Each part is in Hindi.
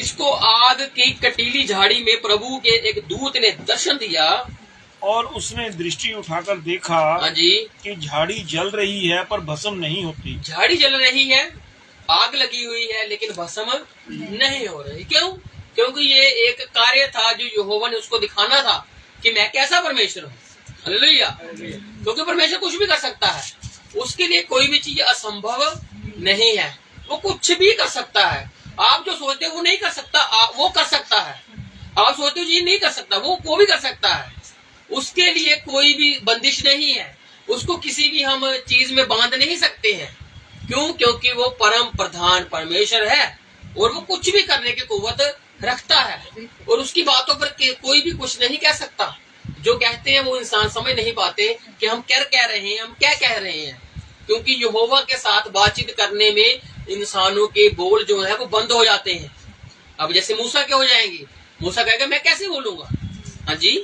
इसको आग की कटीली झाड़ी में प्रभु के एक दूत ने दर्शन दिया और उसने दृष्टि उठाकर देखा हाँ जी, कि झाड़ी जल रही है पर भस्म नहीं होती। झाड़ी जल रही है, आग लगी हुई है, लेकिन भस्म नहीं हो रही। क्यों? क्योंकि ये एक कार्य था जो यहोवा ने उसको दिखाना था कि मैं कैसा परमेश्वर हूँ। हालेलुया। क्योंकि परमेश्वर कुछ भी कर सकता है, उसके लिए कोई भी चीज असंभव नहीं है। वो कुछ भी कर सकता है। आप जो सोचते हो वो नहीं कर सकता, वो कर सकता है। आप सोचते हो ये नहीं कर सकता, वो भी कर सकता है। उसके लिए कोई भी बंदिश नहीं है। उसको किसी भी हम चीज में बांध नहीं सकते हैं। क्यों? क्योंकि वो परम प्रधान परमेश्वर है और वो कुछ भी करने की कुव्वत रखता है और उसकी बातों पर कोई भी कुछ नहीं कह सकता। जो कहते हैं वो इंसान समझ नहीं पाते कि हम क्या कह रहे हैं, हम क्या कह रहे हैं। क्योंकि यहोवा के साथ बातचीत करने में इंसानों के बोल जो है वो बंद हो जाते हैं। अब जैसे मूसा क्या हो जाएंगे, मूसा कहेगा मैं कैसे बोलूंगा। हाँ जी।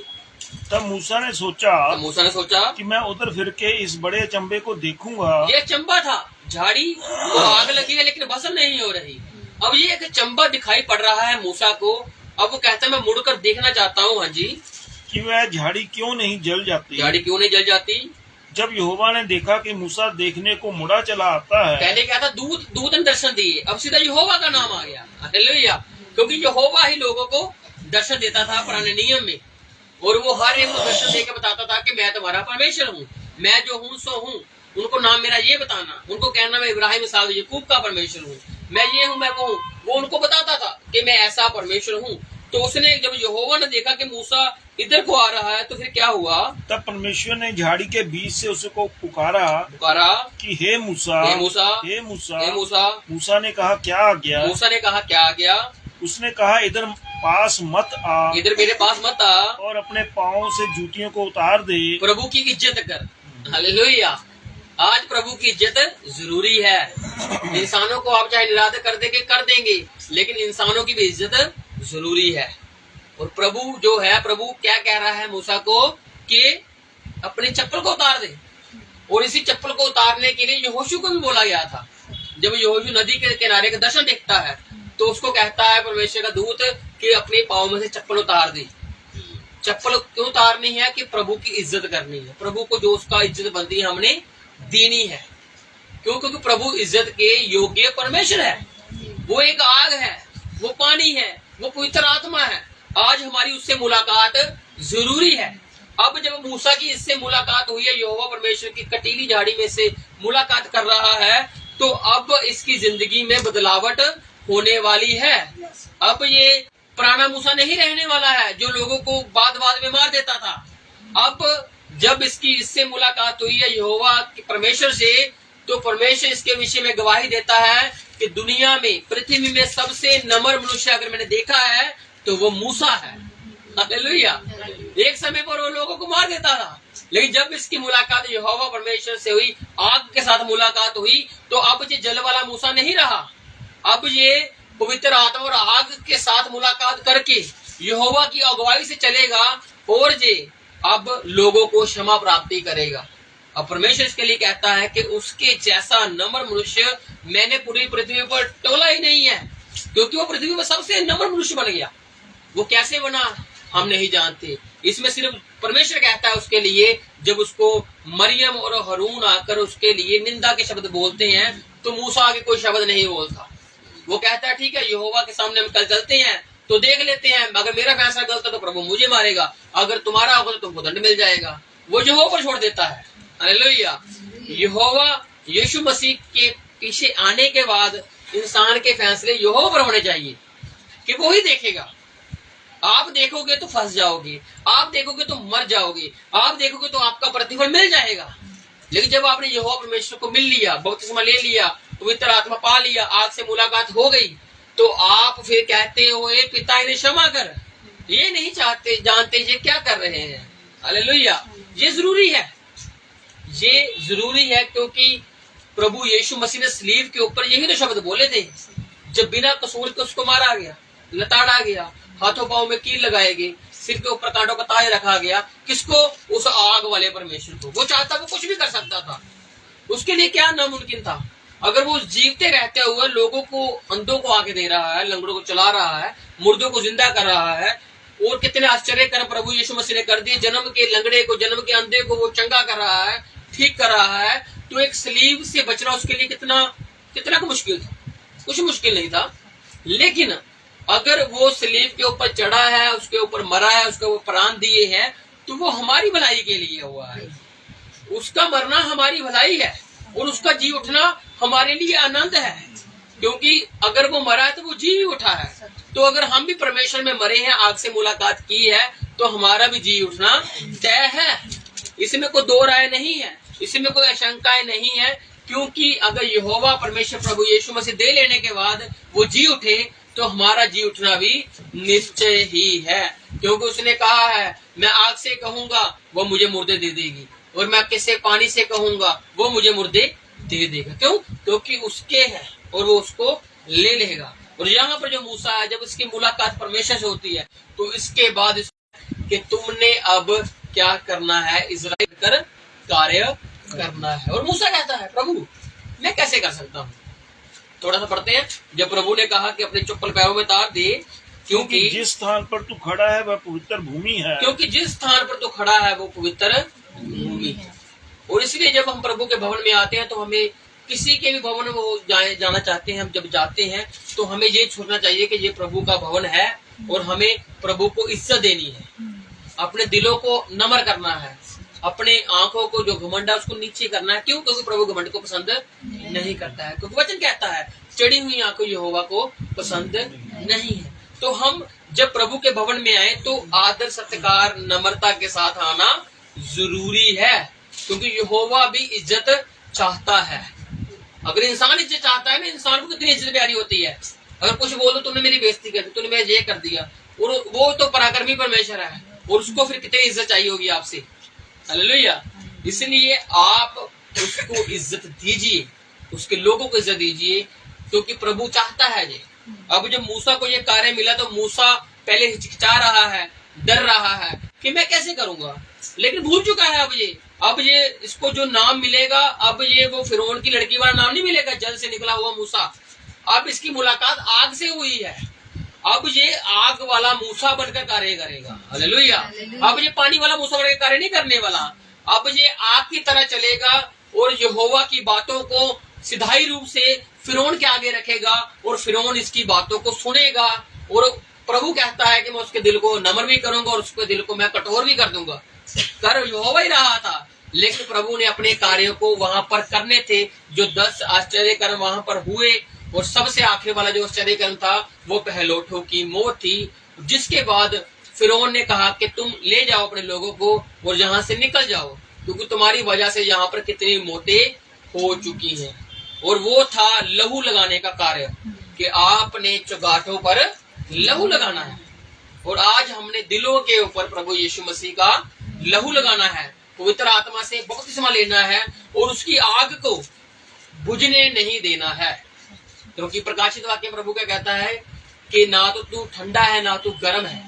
तब मूसा ने सोचा कि मैं उधर फिर के इस बड़े अचंभे को देखूंगा। ये चंबा था, झाड़ी को आग लगी है लेकिन भस्म नहीं हो रही। अब ये एक चंबा दिखाई पड़ रहा है मूसा को। अब वो कहता है मैं मुड़कर देखना चाहता हूँ। हाँ जी, कि वह झाड़ी क्यों नहीं जल जाती। झाड़ी क्यों नहीं जल जाती। जब यहोवा ने देखा कि मूसा देखने को मुड़ा चला आता है। पहले क्या था, दूत ने दर्शन दिए, अब सीधा यहोवा का नाम आ गया। हालेलुया। क्योंकि यहोवा ही लोगों को दर्शन देता था पुराने नियम में, और वो हर एक को दर्शन देकर बताता था कि मैं तुम्हारा परमेश्वर हूँ, मैं जो हूँ सो हूँ। उनको नाम मेरा ये बताना, उनको कहना मैं इब्राहिम, इसहाक, याकूब का परमेश्वर हूँ, मैं ये हूँ, मैं वो हूँ। वो उनको बताता था कि मैं ऐसा परमेश्वर हूँ। तो उसने जब यहोवा ने देखा कि मूसा इधर को आ रहा है तो फिर क्या हुआ, तब परमेश्वर ने झाड़ी के बीच से उसको पुकारा कि हे मूसा, हे मूसा, हे मूसा, हे मूसा। मूसा ने कहा क्या आ गया। मूसा ने कहा क्या आ गया। उसने कहा इधर पास मत आ, इधर मेरे पास मत आ, और अपने पाँव से जूतियों को उतार दे, प्रभु की इज्जत कर। हालेलुया। आज प्रभु की इज्जत जरूरी है। इंसानों को आप चाहे निरादर कर देंगे, कर देंगे, लेकिन इंसानों की भी इज्जत जरूरी है। और प्रभु जो है, प्रभु क्या कह रहा है मूसा को कि अपनी चप्पल को उतार दे। और इसी चप्पल को उतारने के लिए यहोशू को भी बोला गया था। जब यहोशू नदी के किनारे का दर्शन देखता है तो उसको कहता है परमेश्वर का दूत कि अपने पाँव में से चप्पल उतार दे। चप्पल क्यों उतारनी है? कि प्रभु की इज्जत करनी है। प्रभु को जो उसका इज्जत बनती है हमने देनी है। क्यों? क्योंकि प्रभु इज्जत के योग्य परमेश्वर है। वो एक आग है, वो पानी है, वो पवित्र आत्मा है। आज हमारी उससे मुलाकात जरूरी है। अब जब मूसा की इससे मुलाकात हुई है, यहोवा परमेश्वर की कटीली झाड़ी में से मुलाकात कर रहा है, तो अब इसकी जिंदगी में बदलावट होने वाली है। अब ये पुराना मूसा नहीं रहने वाला है जो लोगों को बाद में मार देता था। अब जब इससे मुलाकात हुई है यहोवा परमेश्वर से, तो परमेश्वर इसके विषय में गवाही देता है कि दुनिया में, पृथ्वी में सबसे नम्र मनुष्य अगर मैंने देखा है तो वो मूसा है। हालेलुया। एक समय पर वो लोगों को मार देता था, लेकिन जब इसकी मुलाकात यहोवा परमेश्वर से हुई, आग के साथ मुलाकात हुई, तो अब ये जल वाला मूसा नहीं रहा। अब ये पवित्र आत्मा और आग के साथ मुलाकात करके यहोवा की अगुवाई से चलेगा और ये अब लोगों को क्षमा प्राप्ति करेगा। अब परमेश्वर इसके लिए कहता है कि उसके जैसा नम्र मनुष्य मैंने पूरी पृथ्वी पर टोला ही नहीं है, क्योंकि वो पृथ्वी पर सबसे नम्र मनुष्य बन गया। वो कैसे बना हम नहीं जानते। इसमें सिर्फ परमेश्वर कहता है उसके लिए। जब उसको मरियम और हारून आकर उसके लिए निंदा के शब्द बोलते हैं तो मूसा आगे कोई शब्द नहीं बोलता। वो कहता है ठीक है, यहोवा के सामने हम कल चलते हैं तो देख लेते हैं, अगर मेरा फैसला गलत है तो प्रभु मुझे मारेगा, अगर तुम्हारा होगा तो तुमको दंड मिल जाएगा। वो यहोवा पर छोड़ देता है। हालेलुया। यहोवा यीशु मसीह के पीछे आने के बाद इंसान के फैसले यहोवा पर होने चाहिए कि वो ही देखेगा। आप देखोगे तो फंस जाओगे, आप देखोगे तो मर जाओगे, आप देखोगे तो आपका प्रतिफल मिल जाएगा। लेकिन जब आपने यहोवा परमेश्वर को मिल लिया, बपतिस्मा ले लिया, पवित्र आत्मा पा लिया, आग से मुलाकात हो गई, तो आप फिर कहते हो ए पिता इन्हें क्षमा कर। ये नहीं चाहते, जानते ये क्या कर रहे हैं। हालेलुया। ये जरूरी है, ये जरूरी है, क्योंकि प्रभु यीशु मसीह ने सलीब के ऊपर यही तो शब्द बोले थे। जब बिना कसूर के उसको मारा गया, लताड़ा गया, हाथों पांव में कील लगाए गए, सिर के ऊपर कांटों का ताज रखा गया। किसको? उस आग वाले परमेश्वर को। वो चाहता वो कुछ भी कर सकता था, उसके लिए क्या नामुमकिन था। अगर वो जीवते रहते हुए लोगों को, अंधों को आगे दे रहा है, लंगड़ों को चला रहा है, मुर्दों को जिंदा कर रहा है, और कितने आश्चर्य कर्म प्रभु यीशु मसीह ने कर दिए। जन्म के लंगड़े को, जन्म के अंधे को वो चंगा कर रहा है, ठीक कर रहा है। तो एक सलीब से बचना उसके लिए कितना मुश्किल था? कुछ मुश्किल नहीं था। लेकिन अगर वो सलीब के ऊपर चढ़ा है, उसके ऊपर मरा है, उसके ऊपर प्राण दिए हैं, तो वो हमारी भलाई के लिए हुआ है। उसका मरना हमारी भलाई है और उसका जी उठना हमारे लिए आनंद है, क्योंकि अगर वो मरा है तो वो जी उठा है। तो अगर हम भी परमेश्वर में मरे हैं, आग से मुलाकात की है, तो हमारा भी जी उठना तय है। इसमें कोई दो राय नहीं है, इसमें कोई आशंकाएं नहीं है, क्योंकि अगर यहोवा परमेश्वर प्रभु यीशु मसीह दे लेने के बाद वो जी उठे, तो हमारा जी उठना भी निश्चय ही है। क्योंकि उसने कहा है, मैं आग से कहूंगा वो मुझे मुर्दे दे देगी, और मैं किसी पानी से कहूंगा वो मुझे मुर्दे दे देगा। क्यों? क्योंकि उसके है और वो उसको ले लेगा। और यहाँ पर जो मूसा है, जब इसकी मुलाकात परमेश्वर से होती है, तो इसके बाद कि तुमने अब क्या करना है, इजराइल कर कार्य करना है। और मूसा कहता है, प्रभु मैं कैसे कर सकता हूँ? थोड़ा सा पढ़ते हैं। जब प्रभु ने कहा कि अपने चप्पल पैरों में तार दे, क्योंकि जिस स्थान पर तू खड़ा है वह पवित्र भूमि है। क्योंकि जिस स्थान पर तू खड़ा है वो पवित्र भूमि है। और इसलिए जब हम प्रभु के भवन में आते हैं, तो हमें किसी के भी भवन में वो जाना चाहते हैं, हम जब जाते हैं तो हमें ये सोचना चाहिए कि ये प्रभु का भवन है, और हमें प्रभु को इज्जत देनी है, अपने दिलों को नम्र करना है, अपने आंखों को जो घमंड है उसको नीचे करना है। क्यों? क्योंकि प्रभु घमंड को पसंद नहीं करता है। क्योंकि वचन कहता है, चढ़ी हुई आंखों यहोवा को पसंद नहीं है। तो हम जब प्रभु के भवन में आए तो आदर सत्कार नम्रता के साथ आना जरूरी है, क्योंकि यहोवा भी इज्जत चाहता है। अगर इंसान इज्जत चाहता है ना, इंसान को कितनी इज्जत प्यारी होती है। अगर कुछ बोलो, तुमने मेरी बेइज्जती कर दी, तूने मेरा ये कर दिया, और वो तो पराक्रमी परमेश्वर है, और उसको फिर कितनी इज्जत चाहिए होगी आपसे। हालेलुया। इसलिए आप उसको इज्जत दीजिए, उसके लोगों को इज्जत दीजिए, क्योंकि प्रभु चाहता है ये। अब जब मूसा को ये कार्य मिला, तो मूसा पहले हिचकिचा रहा है, डर रहा है कि मैं कैसे करूंगा, लेकिन भूल चुका है अब ये इसको जो नाम मिलेगा, अब ये वो फिरौन की लड़की वाला नाम नहीं मिलेगा, जल से निकला हुआ मूसा। अब इसकी मुलाकात आग से हुई है, अब ये आग वाला मूसा बनकर कार्य करेगा। हालेलुया। अब ये पानी वाला मूसा बनकर कार्य नहीं करने वाला, अब ये आग की तरह चलेगा, और यहोवा की बातों को सिधाई रूप से फिरौन के आगे रखेगा, और फिरौन इसकी बातों को सुनेगा। और प्रभु कहता है कि मैं उसके दिल को नम्र भी करूंगा, और उसके दिल को मैं कठोर भी कर दूंगा। कर यहोवा ही रहा था, लेकिन प्रभु ने अपने कार्यों को वहां पर करने थे। जो 10 आश्चर्य कर्म वहां पर हुए, और सबसे आखिरी वाला जो आश्चर्य कर्म था वो पहलोठों की मौत थी, जिसके बाद फिरौन ने कहा कि तुम ले जाओ अपने लोगों को और यहाँ से निकल जाओ, क्योंकि तुम्हारी वजह से यहाँ पर कितनी मौतें हो चुकी हैं। और वो था लहू लगाने का कार्य, कि आपने चौगाठों पर लहू लगाना है। और आज हमने दिलों के ऊपर प्रभु यीशु मसीह का लहू लगाना है, पवित्र आत्मा से बपतिस्मा लेना है, और उसकी आग को बुझने नहीं देना है। क्योंकि प्रकाशित वाक्य प्रभु क्या कहता है कि ना तो तू ठंडा है ना तू गर्म है,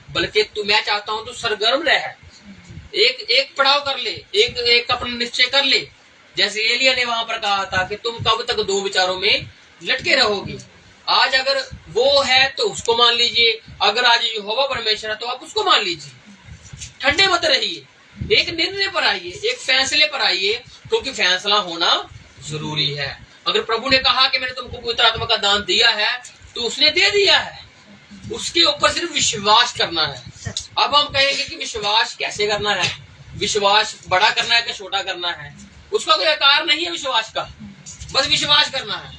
बल्कि तू, मैं चाहता हूं तू सरगर्म रह। एक पड़ाव कर ले, एक अपना निश्चय कर ले। जैसे एलिया ने वहां पर कहा था कि तुम कब तक दो विचारों में लटके रहोगे। आज अगर वो है तो उसको मान लीजिए, अगर आज यहोवा परमेश्वर है तो आप उसको मान लीजिए। ठंडे मत रहिए, एक निर्णय पर आइए, एक फैसले पर आइए, क्योंकि फैसला होना जरूरी है। अगर प्रभु ने कहा कि मैंने तुमको पवित्र आत्मा का दान दिया है, तो उसने दे दिया है, उसके ऊपर सिर्फ विश्वास करना है। अब हम कहेंगे कि विश्वास कैसे करना है, विश्वास बड़ा करना है कि छोटा करना है, उसका कोई आकार नहीं है विश्वास का, बस विश्वास करना है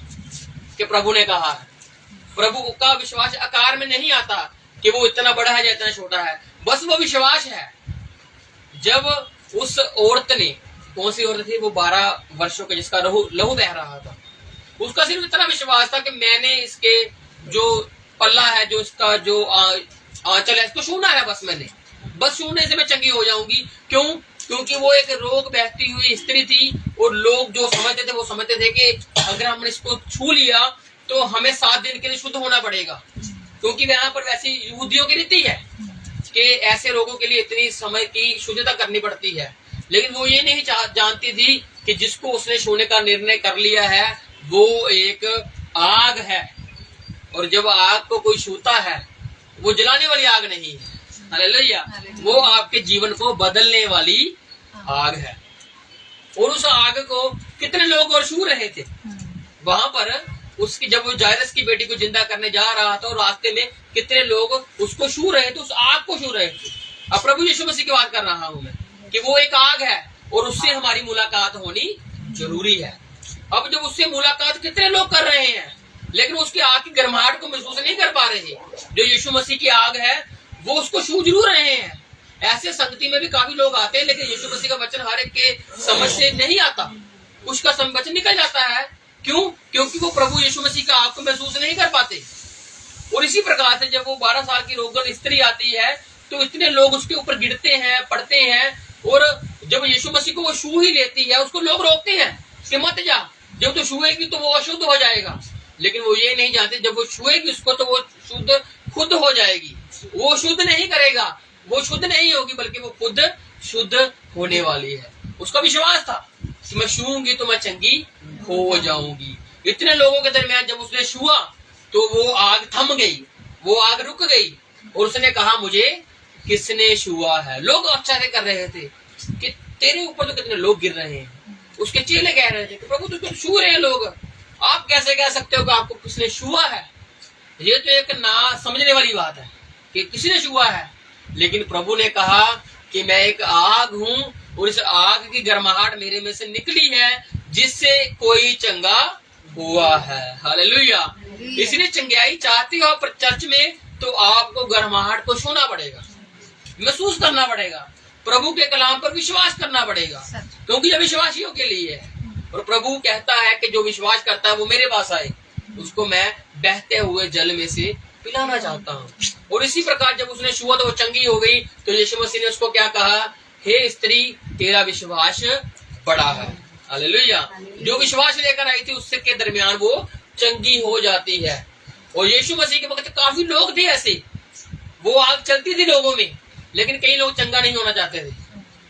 कि प्रभु ने कहा है। प्रभु का विश्वास आकार में नहीं आता कि वो इतना बड़ा है या इतना छोटा है, बस वो विश्वास है। जब उस औरत ने, कौन सी औरत थी वो, 12 वर्षों के, जिसका लहू बह रहा था, उसका सिर्फ इतना विश्वास था कि मैंने इसके जो पल्ला है, जो इसका जो आंचल है, इसको छूना है, बस छूने से मैं चंगी हो जाऊंगी। क्यों? क्योंकि वो एक रोग बहती हुई स्त्री थी, और लोग जो समझते थे वो समझते थे कि अगर हमने इसको छू लिया तो हमें 7 दिन के लिए शुद्ध होना पड़ेगा, क्योंकि वहां पर वैसी यहूदियों की रीति है कि ऐसे रोगों के लिए इतनी समय की शुद्धता करनी पड़ती है। लेकिन वो ये नहीं जानती थी कि जिसको उसने छूने का निर्णय कर लिया है वो एक आग है, और जब आग को कोई छूता है वो जलाने वाली आग नहीं है, हालेलुया, वो आपके जीवन को बदलने वाली आग है। और उस आग को कितने लोग और छू रहे थे वहां पर, उसकी जब वो जायरस की बेटी को जिंदा करने जा रहा था, और रास्ते में कितने लोग उसको छू रहे थे, उस आग को छू रहे थे। अब प्रभु यीशु मसीह की बात कर रहा हूं मैं कि वो एक आग है और उससे हमारी मुलाकात होनी जरूरी है। अब जब उससे मुलाकात कितने लोग कर रहे हैं, लेकिन उसकी आग की गर्माहट को महसूस नहीं कर पा रहे। जो यीशु मसीह की आग है वो उसको छू जरूर रहे हैं। ऐसे संगति में भी काफी लोग आते हैं, लेकिन यीशु मसीह का वचन हर एक के समझ से नहीं आता, उसका वचन निकल जाता है। क्यों? क्योंकि वो प्रभु यीशु मसीह का आग को महसूस नहीं कर पाते। और इसी प्रकार से जब वो 12 साल की रोगन स्त्री आती है तो इतने लोग उसके ऊपर गिरते हैं, पड़ते हैं, और जब यीशु मसीह को वो छू ही लेती है, उसको लोग रोकते हैं कि मत जा, जब तो छुएगी तो वो अशुद्ध हो जाएगा। लेकिन वो ये नहीं जानते जब वो छुएगी उसको तो वो शुद्ध खुद हो जाएगी। वो शुद्ध नहीं करेगा, वो शुद्ध नहीं होगी, बल्कि वो खुद शुद्ध होने वाली है। उसका विश्वास था कि मैं छूऊंगी तो मैं चंगी हो जाऊंगी। इतने लोगों के दरमियान जब उसने छुआ तो वो आग थम गई, वो आग रुक गई, और उसने कहा मुझे किसने छुआ है। लोग आश्चर्य कर रहे थे कि तेरे ऊपर तो कितने लोग गिर रहे हैं। उसके चेले कह रहे थे कि प्रभु तुझको छू रहे हैं लोग, आप कैसे कह सकते हो कि आपको किसने छुआ है। ये तो एक ना समझने वाली बात है कि किसने छुआ है। लेकिन प्रभु ने कहा कि मैं एक आग हूं, और इस आग की गर्माहट मेरे में से निकली है जिससे कोई चंगा हुआ है, हालेलुया। इसलिए चंगाई चाहते हो पर चर्च में, तो आपको गर्माहट को छूना पड़ेगा, महसूस करना पड़ेगा, प्रभु के कलाम पर विश्वास करना पड़ेगा, क्योंकि यह विश्वासियों के लिए है। और प्रभु कहता है कि जो विश्वास करता है वो मेरे पास आए, उसको मैं बहते हुए जल में से पिलाना चाहता हूँ। और इसी प्रकार जब उसने छुआ तो वो चंगी हो गई, तो यीशु मसीह ने उसको क्या कहा, हे स्त्री तेरा विश्वास बड़ा है, हालेलुया। जो विश्वास लेकर आई थी उससे के दरमियान वो चंगी हो जाती है। और यीशु मसीह के वक्त काफी लोग थे ऐसे, वो आग चलती थी लोगों में, लेकिन कई लोग चंगा नहीं होना चाहते थे।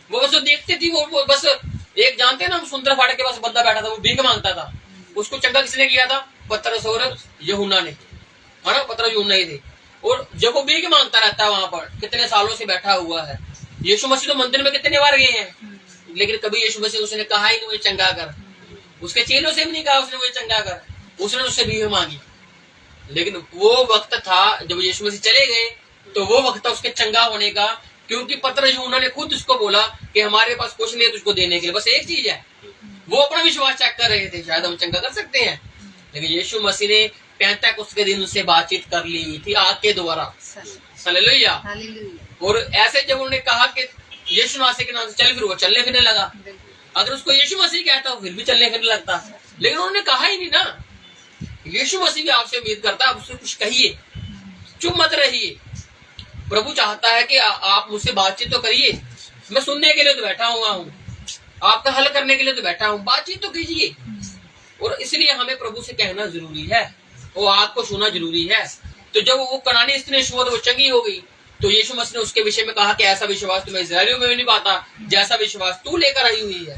वो बस देखते थी, वो बस एक जानते ना, सुंदर फाटक के पास बंदा बैठा था, वो भीख मांगता था, उसको चंगा किसने किया था, पतरस और यूहन्ना ने, है ना, पतरस यूहन्ना ही थे। और जब वो भीख मांगता रहता है वहां पर, कितने सालों से बैठा हुआ है। यीशु मसीह तो मंदिर में कितने बार गए हैं, लेकिन कभी यीशु मसीह उसने कहा ही नहीं मुझे चंगा कर। उसके चेलों से भी नहीं कहा उसने मुझे चंगा कर, उसने उससे भीख मांगी। लेकिन वो वक्त था जब यीशु मसीह चले गए, तो वो वक्त था उसके चंगा होने का, क्योंकि पतरस यूहन्ना ने खुद उसको बोला कि हमारे पास कुछ नहीं है तुझको देने के लिए, बस एक चीज है। वो अपना विश्वास चेक कर रहे थे, शायद हम चंगा कर सकते हैं। लेकिन यीशु मसीह ने पेंतेकोस्त के दिन उससे बातचीत कर ली थी आग के द्वारा, हालेलुया। और ऐसे जब उन्होंने कहा कि यीशु मसीह के नाम से चल, फिर वो चलने फिरने लगा। अगर उसको यीशु मसीह कहता फिर भी चलने फिरने लगता, लेकिन उन्होंने कहा ही नहीं ना। यीशु मसीह भी आपसे उम्मीद करता है, आप उससे कुछ कहिए, चुप मत रहिए। प्रभु चाहता है कि आप मुझसे बातचीत तो करिए, मैं सुनने के लिए तो बैठा हुआ हूँ, आपका हल करने के लिए तो बैठा हूँ, बातचीत तो कीजिए। और इसलिए हमें प्रभु से कहना जरूरी है, वो आग को छूना जरूरी है। तो जब वो कनानी स्त्री ने छुआ तो वो चंगी हो गई, तो यीशु मसीह ने उसके विषय में कहा कि ऐसा विश्वास तुम्हें इस्राएलियों में भी नहीं पाता जैसा विश्वास तू लेकर आई हुई है।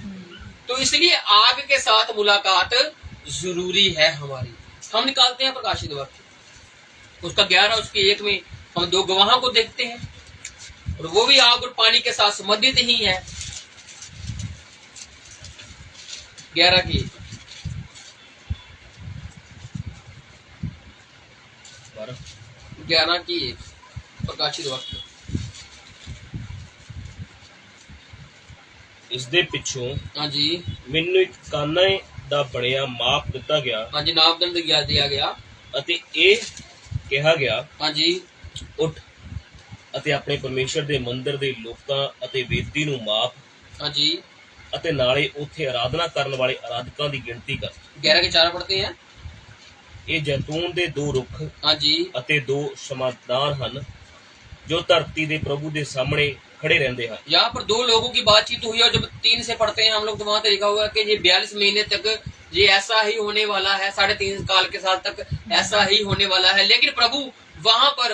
तो इसलिए आग के साथ मुलाकात जरूरी है हमारी। हम निकालते हैं प्रकाशित वाक्य उसका 11 उसके 1 में हम 2 गवाहों को देखते हैं, और वो भी आग और पानी के साथ संबंधित ही है। 11 की 1 प्रकाशित वाक्य। ਇਸ ਦੇ ਪਿੱਛੋਂ ਹਾਂਜੀ ਮੈਨੂੰ ਇੱਕ ਕਾਨੇ ਦਾ ਬਣਿਆ ਮਾਪ ਦਿੱਤਾ ਗਿਆ, ਹਾਂਜੀ ਨਾਪਦੰਡ ਦਿਆ ਗਿਆ, ਅਤੇ ਇਹ ਕਿਹਾ ਗਿਆ, ਹਾਂਜੀ ਉੱਠ ਅਤੇ ਆਪਣੇ ਪਰਮੇਸ਼ਰ ਦੇ ਮੰਦਿਰ ਦੇ ਲੋਕਾਂ ਅਤੇ ਵੇਦੀ ਨੂੰ ਮਾਪ, ਹਾਂਜੀ ਅਤੇ ਨਾਲੇ ਉੱਥੇ ਆਰਾਧਨਾ ਕਰਨ ਵਾਲੇ ਆਰਾਧਕਾਂ ਦੀ ਗਿਣਤੀ ਕਰ। 11 के 4 पढ़ते हैं। ਇਹ ਜੈਤੂਨ ਦੇ 2 ਰੁੱਖ ਹਾਂਜੀ ਅਤੇ 2 ਸ਼ਮਾਦਾਨ ਹਨ जो धरती ਦੇ प्रभु ਦੇ सामने खड़े रहते हैं। यहाँ पर 2 लोगों की बातचीत हुई, और जब 3 से पढ़ते हैं हम लोग तो वहां लिखा हुआ है कि ये 42 महीने तक ये ऐसा ही होने वाला है, 3.5 साल के साल तक ऐसा ही होने वाला है। लेकिन प्रभु वहां पर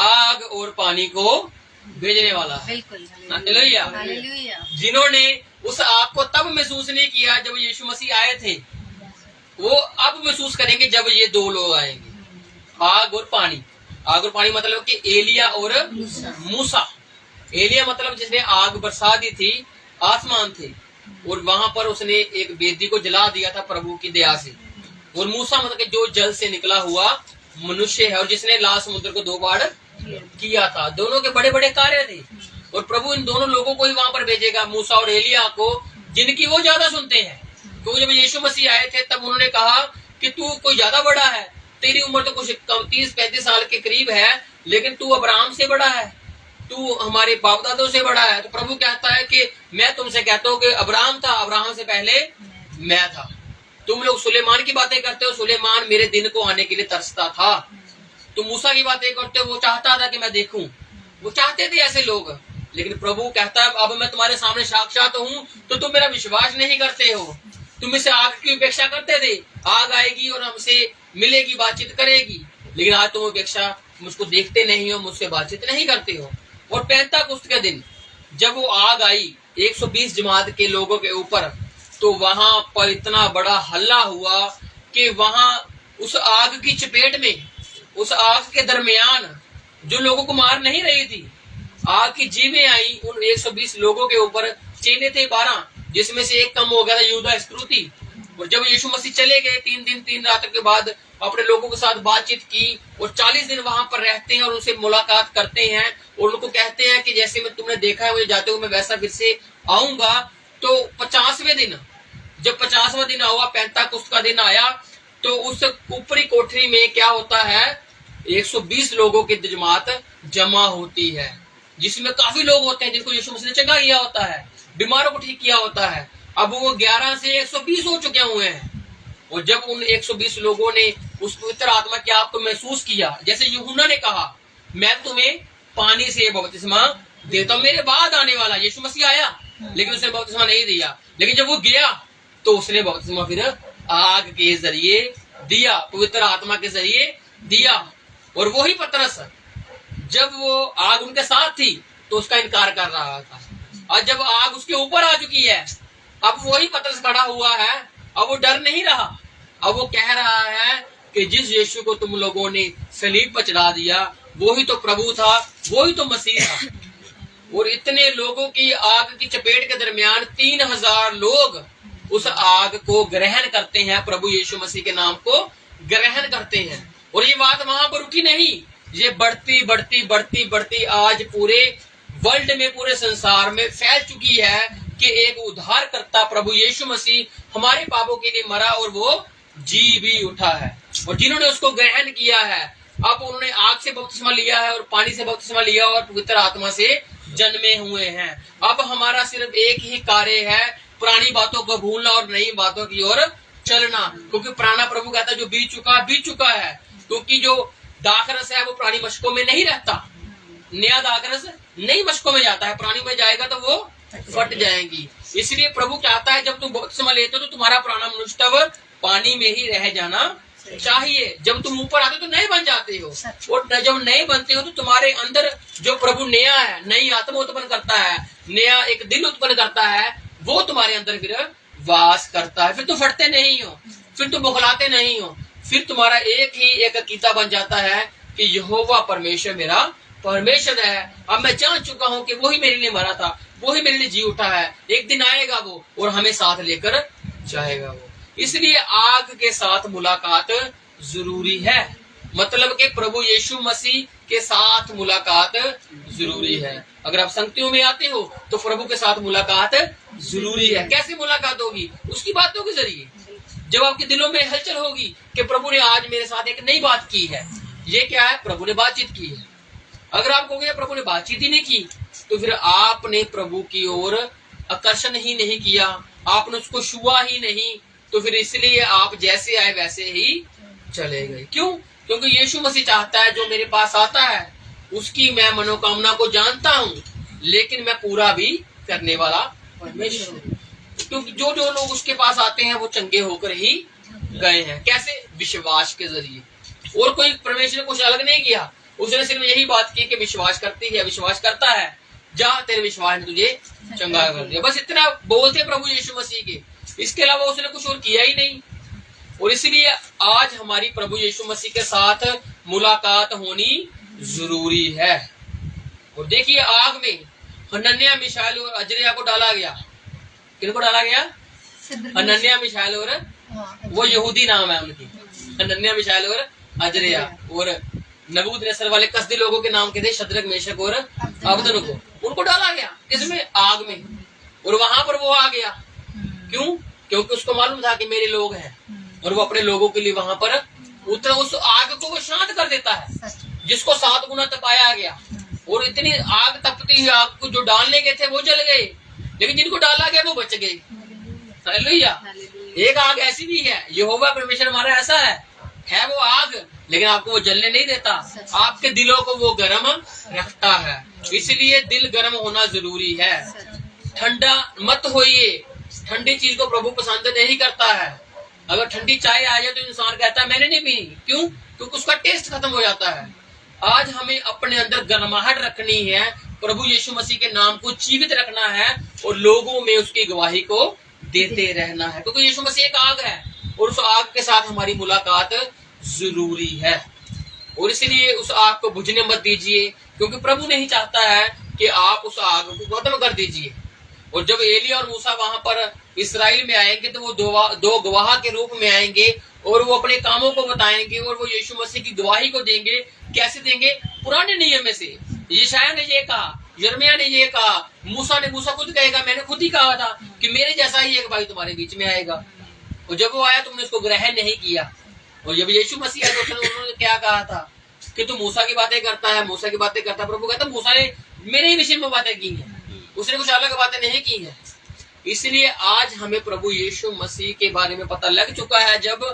आग और पानी को भेजने वाला है, हालेलुया। जिन्होंने उस आग को तब महसूस नहीं किया जब यीशु मसीह आए थे, वो अब महसूस करेंगे जब ये दो लोग आएंगे, आग और पानी। आग और पानी मतलब कि एलिया और मूसा। एलिया मतलब जिसने आग बरसा दी थी आसमान थे, और वहां पर उसने एक वेदी को जला दिया था प्रभु की दया से। और मूसा मतलब कि जो जल से निकला हुआ मनुष्य है, और जिसने लाल समुद्र को 2 बार किया था। दोनों के बड़े बड़े कार्य थे, और प्रभु इन दोनों लोगों को ही वहां पर भेजेगा, मूसा और एलिया को, जिनकी वो ज्यादा सुनते हैं। क्योंकि जब यीशु मसीह आए थे तब उन्होंने कहा कि तू कोई ज्यादा बड़ा है, तेरी उम्र तो कुछ 30-35 साल के करीब है, लेकिन तू अब्राहम से बड़ा है, तू हमारे बाप दादों से बड़ा है। तो प्रभु कहता है कि मैं तुमसे कहता हूँ कि अब्राहम था, अब्राहम से पहले मैं था। तुम लोग सुलेमान की बातें करते हो, सुलेमान मेरे दिन को आने के लिए तरसता था। तुम मूसा की बातें करते हो, वो चाहता था कि मैं देखूं। वो चाहते थे ऐसे लोग, लेकिन प्रभु कहता है अब मैं तुम्हारे सामने साक्षात हूँ तो तुम मेरा विश्वास नहीं करते हो। तुम इसे आग की उपेक्षा करते थे, आग आएगी और हमसे मिलेगी, बातचीत करेगी, लेकिन आज तुम उपेक्षा मुझको देखते नहीं हो, मुझसे बातचीत नहीं करते हो। और पेंतकुस्त के दिन जब वो आग आई 120 जमात के लोगों के ऊपर, तो वहां पर इतना बड़ा हल्ला हुआ कि वहां उस आग की चपेट में, उस आग के दरमियान जो लोगों को मार नहीं रही थी, आग की जीवें आई उन 120 लोगों के ऊपर। चेले थे 12, जिसमें से एक कम हो गया था, यहूदा इस्करियोती। और जब यीशु मसीह चले गए 3 दिन 3 रात के बाद, अपने लोगों के साथ बातचीत की, और 40 दिन वहां पर रहते हैं और उनसे मुलाकात करते हैं, और उनको कहते हैं कि जैसे मैं तुमने देखा है मुझे जाते हुए, मैं वैसा फिर से आऊंगा। तो 50वें दिन, जब 50वां दिन हुआ, पेंतकुस्त का दिन आया, तो उस ऊपरी कोठरी में क्या होता है, 120 लोगों की जमात जमा होती है, जिसमें काफी लोग होते हैं जिनको यीशु मसीह ने चंगा किया होता है, बीमारों को ठीक किया होता है। अब वो 11 से 120 हो चुके हुए हैं। और जब उन 120 लोगों ने उस पवित्र आत्मा के आप को महसूस किया, जैसे यूहन्ना ने कहा मैं तुम्हें पानी से बपतिस्मा देता हूं, मेरे बाद आने वाला यीशु मसीह आया, लेकिन उसने बपतिस्मा नहीं दिया। लेकिन जब वो गया तो उसने बपतिस्मा फिर आग के जरिए दिया, पवित्र आत्मा के जरिए दिया। और वही पतरस जब वो आग उनके साथ थी तो उसका इनकार कर रहा था, और जब आग उसके ऊपर आ चुकी है, अब वही पतरस खड़ा हुआ है, अब वो डर नहीं रहा। अब वो कह रहा है कि जिस यीशु को तुम लोगों ने सलीब पर चढ़ा दिया, वो ही तो प्रभु था, वो ही तो मसीह था। और इतने लोगों की आग की चपेट के दरमियान 3000 लोग उस आग को ग्रहण करते हैं, प्रभु यीशु मसीह के नाम को ग्रहण करते हैं। और ये बात वहां पर रुकी नहीं, ये बढ़ती बढ़ती बढ़ती बढ़ती आज पूरे वर्ल्ड में, पूरे संसार में फैल चुकी है कि एक उद्धारकर्ता प्रभु यीशु मसीह हमारे पापों के लिए मरा और वो जी भी उठा है। और जिन्होंने उसको ग्रहण किया है, अब उन्होंने आग से बपतिस्मा लिया है, और पानी से बपतिस्मा लिया, और पवित्र आत्मा से जन्मे हुए हैं। अब हमारा सिर्फ एक ही कार्य है, पुरानी बातों को भूलना और नई बातों की ओर चलना। क्योंकि पुराना प्रभु कहता है जो बीत चुका है। क्योंकि जो दाखरस है वो पुरानी मशकों में नहीं रहता, नया दाखरस नई मशकों में जाता है, पुरानी में जाएगा तो वो फट जाएंगी। इसलिए प्रभु चाहता है जब तुम बपतिस्मा लेते हो तो तुम्हारा पुराना मनुष्य पानी में ही रह जाना चाहिए। जब तुम ऊपर आते हो तो नए बन जाते हो, और जब नए बनते हो तो तुम्हारे अंदर जो प्रभु नया है, नई आत्मा उत्पन्न करता है, नया एक दिल उत्पन्न करता है, वो तुम्हारे अंदर फिर वास करता है। फिर तो फटते नहीं हो, फिर तो बुखलाते नहीं हो, फिर तुम्हारा एक अकीदा बन जाता है कि यहोवा परमेश्वर मेरा परमेश्वर है। अब मैं जान चुका हूँ कि वही मेरे लिए मरा था, वही मेरे लिए जी उठा है, एक दिन आएगा वो और हमें साथ लेकर जाएगा वो। इसलिए आग के साथ मुलाकात जरूरी है, मतलब कि प्रभु यीशु मसीह के साथ मुलाकात जरूरी है। अगर आप संगतियों में आते हो तो प्रभु के साथ मुलाकात जरूरी है। कैसे मुलाकात होगी? उसकी बातों के जरिए, जब आपके दिलों में हलचल होगी कि प्रभु ने आज मेरे साथ एक नई बात की है। ये क्या है? प्रभु ने बातचीत की है। अगर आप कहोगे प्रभु ने बातचीत ही नहीं की, तो फिर आपने प्रभु की ओर आकर्षण ही नहीं किया, आपने उसको छुआ ही नहीं, तो फिर इसलिए आप जैसे आए वैसे ही चले गए। क्यों? क्योंकि यीशु मसीह चाहता है जो मेरे पास आता है उसकी मैं मनोकामना को जानता हूँ, लेकिन मैं पूरा भी करने वाला परमेश्वर हूँ। क्योंकि जो जो लोग उसके पास आते हैं वो चंगे होकर ही गए हैं। कैसे? विश्वास के जरिए। और कोई परमेश्वर ने कुछ अलग नहीं किया, उसने सिर्फ यही बात की कि विश्वास करती है, विश्वास करता है, जा तेरे विश्वास ने तुझे चंगा कर दिया। बस इतना बोलते प्रभु यीशु मसीह के, इसके अलावा उसने कुछ और किया ही नहीं। और इसलिए आज हमारी प्रभु यीशु मसीह के साथ मुलाकात होनी जरूरी है। और देखिए आग में हनन्याह मिशाएल और अजरिया को डाला गया। किनको डाला गया? हनन्याह मिशाएल और वो यहूदी नाम है उनकी, हनन्याह मिशाएल और अजरिया। और नबूकदनेस्सर वाले कसदी लोगों के नाम के थे शद्रक मेशक और अबदनको। उनको डाला गया किसमें? आग में। और वहां पर वो आ गया। क्यों? क्योंकि उसको मालूम था कि मेरे लोग हैं, और वो अपने लोगों के लिए वहां पर उतर उस आग को वो शांत कर देता है, जिसको 7 गुना तपाया गया। और इतनी आग तपती हुई आग को जो डालने गए थे वो जल गए, लेकिन जिनको डाला गया वो बच गए। हालेलुया। एक आग ऐसी भी है, यहोवा परमेश्वर हमारा ऐसा है वो आग, लेकिन आपको वो जलने नहीं देता, आपके दिलों को वो गर्म रखता है। इसलिए दिल गर्म होना जरूरी है। ठंडा मत होइए, ठंडी चीज को प्रभु पसंद नहीं करता है। अगर ठंडी चाय आ जाए तो इंसान कहता है मैंने नहीं पीनी। क्यों? क्योंकि उसका टेस्ट खत्म हो जाता है। आज हमें अपने अंदर गर्माहट रखनी है, प्रभु यीशु मसीह के नाम को जीवित रखना है और लोगों में उसकी गवाही को देते रहना है, क्योंकि यीशु मसीह एक आग है और उस आग के साथ हमारी मुलाकात जरूरी है। और इसलिए उस आग को बुझने मत दीजिए, क्योंकि प्रभु नहीं चाहता है कि आप उस आग को खत्म कर दीजिए। और जब एलिया और मूसा वहां पर इस्राएल में आएंगे तो वो दो गवाह के रूप में आएंगे और वो अपने कामों को बताएंगे और वो यीशु मसीह की गवाही को देंगे। कैसे देंगे? पुराने नियम में से यशायाह ने ये कहा, यिर्मयाह ने ये कहा, मूसा खुद कहेगा मैंने खुद ही कहा था कि मेरे जैसा ही एक भाई तुम्हारे बीच में आएगा। और जब वो आया तुमने उसको ग्रहण नहीं किया। और जब यीशु मसीह आया तो उन्होंने क्या कहा था कि तू मूसा की बातें करता है, मूसा की बातें करता है। प्रभु कहता मूसा ने मेरे ही विषय में बातें की हैं, उसने कुछ अलग बातें नहीं की हैं। इसलिए आज हमें प्रभु यीशु मसीह के बारे में पता लग चुका है जब,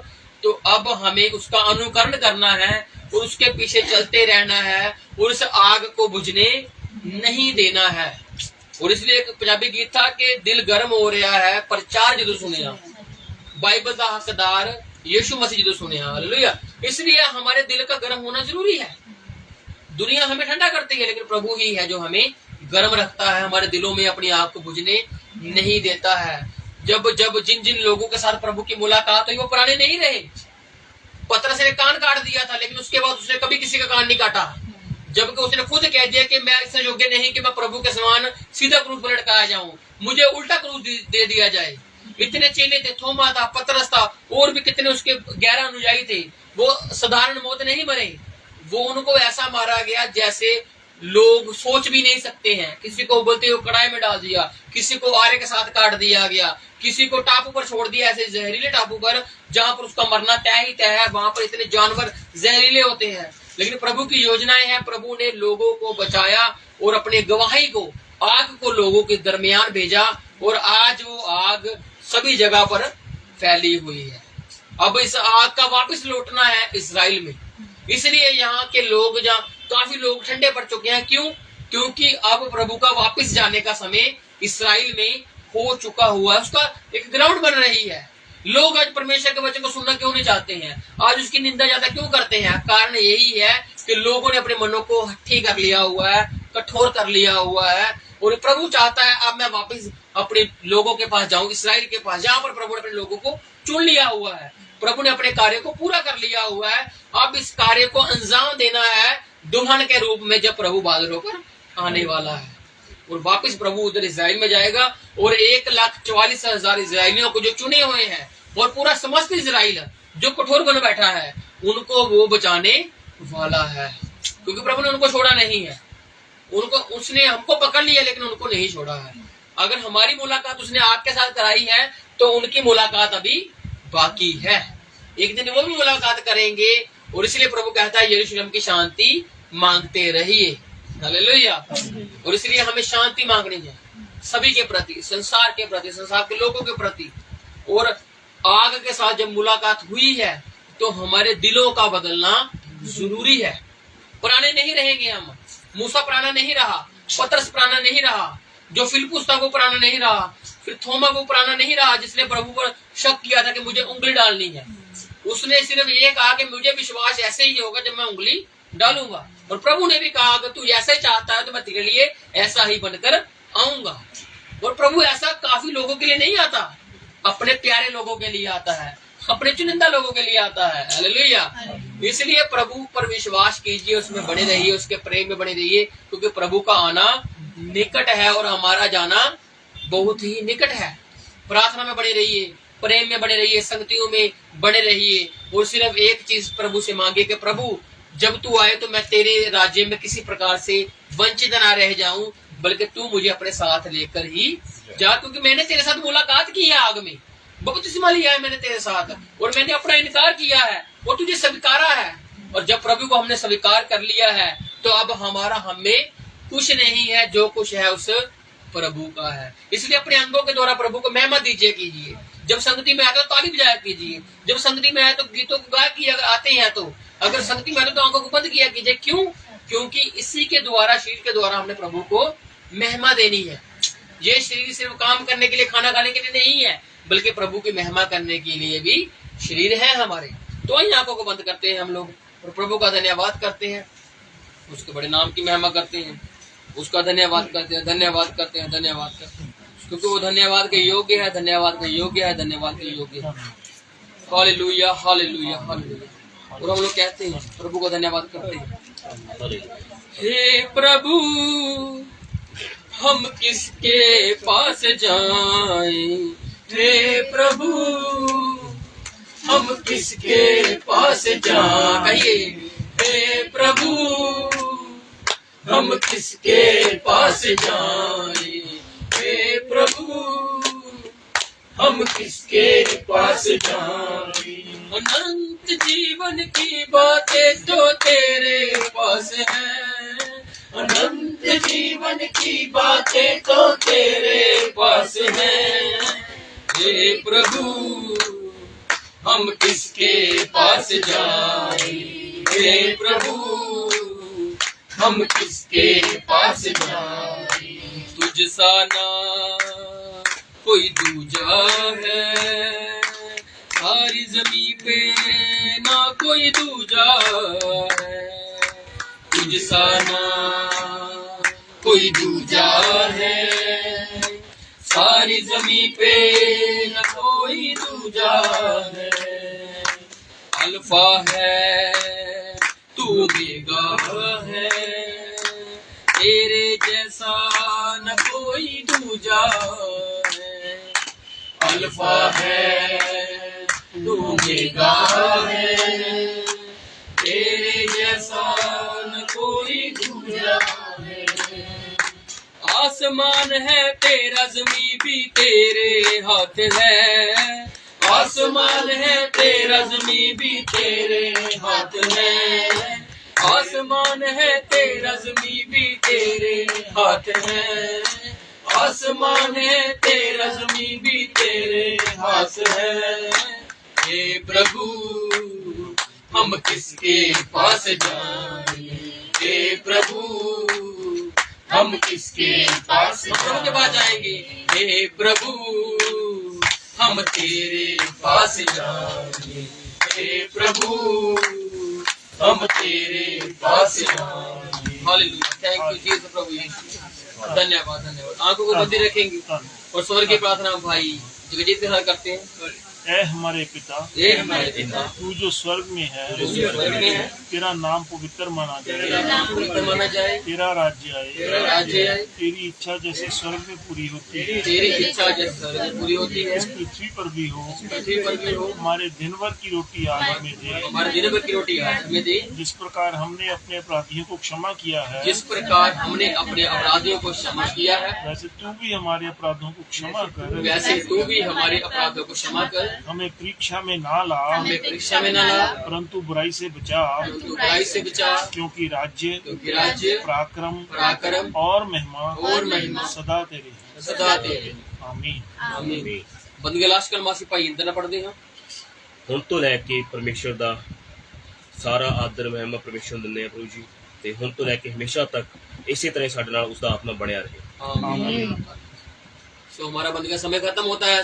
तो अब हमें उसका अनुकरण करना है और उसके पीछे चलते रहना है और उस आग को बुझने नहीं देना है। और इसलिए एक पंजाबी गीत था कि दिल गर्म हो रहा है प्रचार जदों सुनिया, बाइबल का हकदार यीशु मसीह जदों सुनिया। हालेलुया। इसलिए हमारे दिल का गर्म होना जरूरी है। दुनिया हमें ठंडा करती है, लेकिन प्रभु ही है जो हमें गर्म रखता है, हमारे दिलों में अपनी आग को बुझने नहीं देता है। जब जिन जिन लोगों के साथ प्रभु की मुलाकात हुई वो पुराने नहीं रहे। पतरस ने कान काट दिया था, लेकिन उसके बाद उसने कभी किसी का कान नहीं काटा, जबकि उसने खुद कह दिया कि मैं इससे योग्य नहीं कि मैं प्रभु के समान सीधा क्रूस पर लटकाया जाऊं, मुझे उल्टा क्रूस दे दिया जाए। इतने चेले थे, थोमा था, पतरस था, और भी कितने उसके 11 अनुयायी थे। वो साधारण मौत नहीं मरे, वो उनको ऐसा मारा गया जैसे लोग सोच भी नहीं सकते हैं। किसी को बोलते हुए कढ़ाई में डाल दिया, किसी को आरे के साथ काट दिया गया, किसी को टापू पर छोड़ दिया, ऐसे जहरीले टापू पर जहां पर उसका मरना तय ही तय है। वहां पर इतने जानवर जहरीले होते हैं, लेकिन प्रभु की योजनाएं हैं। प्रभु ने लोगों को बचाया और अपने गवाही को, आग को लोगों के दरमियान भेजा, और आज वो आग सभी जगह पर फैली हुई है। अब इस आग का वापस लौटना है इस्राएल में। इसलिए यहाँ के लोग, जहाँ काफी लोग ठंडे पड़ चुके हैं। क्यों? क्योंकि अब प्रभु का वापस जाने का समय इस्राएल में हो चुका हुआ है। उसका एक ग्राउंड बन रही है। लोग आज परमेश्वर के वचन को सुनना क्यों नहीं चाहते हैं? आज उसकी निंदा ज्यादा क्यों करते हैं? कारण यही है कि लोगों ने अपने मनों को हट्ठी कर लिया हुआ है, कठोर कर लिया हुआ है। और प्रभु चाहता है अब मैं वापस अपने लोगों के पास जाऊं, इस्राएल के पास, जहां पर प्रभु ने अपने लोगों को चुन लिया हुआ है। प्रभु ने अपने कार्य को पूरा कर लिया हुआ है। अब इस कार्य को अंजाम देना है दुल्हन के रूप में, जब प्रभु बादलों पर आने वाला है। और वापस प्रभु उधर इस्राएल में जाएगा और 1,44,000 इस्राएलियों को जो चुने हुए हैं और पूरा समस्त इस्राएल जो कठोर बन बैठा है, उनको वो बचाने वाला है। क्योंकि प्रभु ने उनको छोड़ा नहीं है। उसने हमको पकड़ लिया, लेकिन उनको नहीं छोड़ा है। अगर हमारी मुलाकात उसने आग के साथ कराई है तो उनकी मुलाकात अभी बाकी है। एक दिन वो भी मुलाकात करेंगे। और इसलिए प्रभु कहता है यरूशलेम की शांति मांगते रहिए। हालेलुया। और इसलिए हमें शांति मांगनी है सभी के प्रति, संसार के प्रति, संसार के लोगों के प्रति। और आग के साथ जब मुलाकात हुई है तो हमारे दिलों का बदलना जरूरी है। पुराने नहीं रहेंगे हम। मूसा पुराना नहीं रहा, पतरस पुराना नहीं रहा, जो फिलिप्पुस था वो पुराना नहीं रहा, फिर थोमा वो पुराना नहीं रहा जिसने प्रभु पर शक किया था कि मुझे उंगली डालनी है। उसने सिर्फ ये कहा कि मुझे विश्वास ऐसे ही होगा जब मैं उंगली डालूंगा। और प्रभु ने भी कहा अगर तू ऐसे चाहता है तो मैं तेरे लिए ऐसा ही बनकर आऊंगा। और प्रभु ऐसा काफी लोगों के लिए नहीं आता, अपने प्यारे लोगों के लिए आता है। अपने चुनिंदा लोगों के लिए आता है। हालेलुया। इसलिए प्रभु पर विश्वास कीजिए, उसमें बने रहिए, उसके प्रेम में बने रहिए, क्योंकि प्रभु का आना निकट है और हमारा जाना बहुत ही निकट है। प्रार्थना में बने रहिए, प्रेम में बने रहिए, संगतियों में बने रहिए, और सिर्फ एक चीज प्रभु से मांगे कि प्रभु जब तू आए तो मैं तेरे राज्य में किसी प्रकार से वंचित ना रह जाऊं, बल्कि तू मुझे अपने साथ लेकर ही जा, क्योंकि मैंने तेरे साथ मुलाकात की है, आग में बपतिस्मा लिया है मैंने तेरे साथ, और मैंने अपना इनकार किया है और तुझे स्वीकारा है। और जब प्रभु को हमने स्वीकार कर लिया है तो अब हमारा हमें कुछ नहीं है, जो कुछ है उस प्रभु का है। इसलिए अपने अंगों के द्वारा प्रभु को महिमा दीजिए कीजिए। जब संगति में आते तो ताली बजाया कीजिए, जब संगति में आए तो गीतों को गाया किया आते हैं, तो अगर संगति में आते तो आंखों को बंद किया कीजिए। क्यों? क्योंकि इसी के द्वारा, शरीर के द्वारा हमने प्रभु को महिमा देनी है। ये शरीर सिर्फ काम करने के लिए, खाना खाने के लिए नहीं है, बल्कि प्रभु की महिमा करने के लिए भी शरीर है हमारे। तो इन आंखों को बंद करते हैं हम लोग और प्रभु का धन्यवाद करते हैं, उसके बड़े नाम की महिमा करते हैं, उसका धन्यवाद करते हैं, धन्यवाद करते हैं, धन्यवाद करते हैं, क्योंकि वो धन्यवाद के योग्य है, धन्यवाद के योग्य है, धन्यवाद के योग्य है। Hallelujah, hallelujah, hallelujah. और हम लोग कहते हैं, प्रभु को धन्यवाद करते हैं। हे प्रभु हम किसके पास जाएं, हे प्रभु हम किसके पास जाएं, कहिए हे प्रभु हम किसके पास जाएं, हे प्रभु हम किसके पास जाएं। अनंत जीवन की बातें तो तेरे पास है, अनंत जीवन की बातें तो तेरे पास है। हे प्रभु हम किसके पास जाएं, हे प्रभु हम किसके पास जाएं। तुझ सा ना कोई दूजा है, सारी ज़मीं पे ना कोई दूजा है। तुझ सा ना कोई दूजा है, सारी ज़मीं पे न कोई दूजा है। अल्फा है तू ओमेगा है, तेरे जैसा न कोई दूजा है। अल्फा है तू ओमेगा है, तेरे जैसा न कोई दूजा है। आसमान है तेरा, ज़मीं भी तेरे हाथ है, आसमान है तेरा, ज़मीं भी तेरे हाथ है। आसमान है तेरा, ज़मीं भी तेरे हाथ है, आसमान है तेरा, ज़मीं भी तेरे हाथ है। हे प्रभु हम किसके पास जाएं, हे प्रभु हम किसके पास, प्रभु के पास जाएंगे। हे प्रभु हम तेरे पास जाएंगे, हे प्रभु हम तेरे पास जाएंगे। हालेलुया, थैंक यू जीसस प्रभु यीशु। धन्यवाद, धन्यवाद। आंखों को बंदी रखेंगे और स्वर्ग की प्रार्थना भाई जगजीत के साथ करते हैं। ऐ हमारे पिता, हे हमारे पिता तू जो स्वर्ग में है, स्वर्ग में है, तेरा नाम पवित्र माना तेरा जाए, नाम पवित्र माना जाए, तेरा राज्य आए, तेरा राज्य आए, तेरी इच्छा जैसे स्वर्ग में पूरी होती है, तेरी इच्छा जैसे स्वर्ग में पूरी होती है, इस पृथ्वी पर भी हो। पृथ्वी पर भी हो। हमारे दिन भर की रोटी आज हमें दे, हमारे दिन भर की रोटी आज हमें दे। जिस प्रकार हमने अपने अपराधियों को क्षमा किया है, जिस प्रकार हमने अपने अपराधियों को क्षमा किया है, वैसे तू भी हमारे अपराधों को क्षमा कर, वैसे तू भी हमारे अपराधों को क्षमा कर। हमें परीक्षा में ना ला, हमें परीक्षा में न ला, परंतु बुराई से बचा, परंतु बुराई से बचा, क्योंकि राज्य, पराक्रम और महिमा सदा तेरे हैं। सदा तेरे। आमीन। आमीन। ਬੰਦ ਗਲਾਸ ਕਲਮਾ ਸਿਪਾਹੀ ਇੰਦਰ ਨਾਲ ਪੜਦੇ ਹਾਂ। ਹੁਣ ਤੋਂ ਲੈ ਕੇ ਪਰਮੇਸ਼ਰ ਦਾ ਸਾਰਾ ਆਦਰ ਮਹਿਮਾ ਪਰਮੇਸ਼ਰ ਨੂੰ ਦਿੰਦੇ ਆ ਪ੍ਰਭੂ ਜੀ, ਤੇ ਹੁਣ ਤੋਂ ਲੈ ਕੇ ਹਮੇਸ਼ਾ ਤੱਕ ਇਸੇ ਤਰ੍ਹਾਂ ਸਾਡੇ ਨਾਲ ਉਸ ਦਾ ਆਤਮਾ ਬਣਿਆ ਰਹੇ। आमीन। सो हमारा बंद का समय खत्म होता है।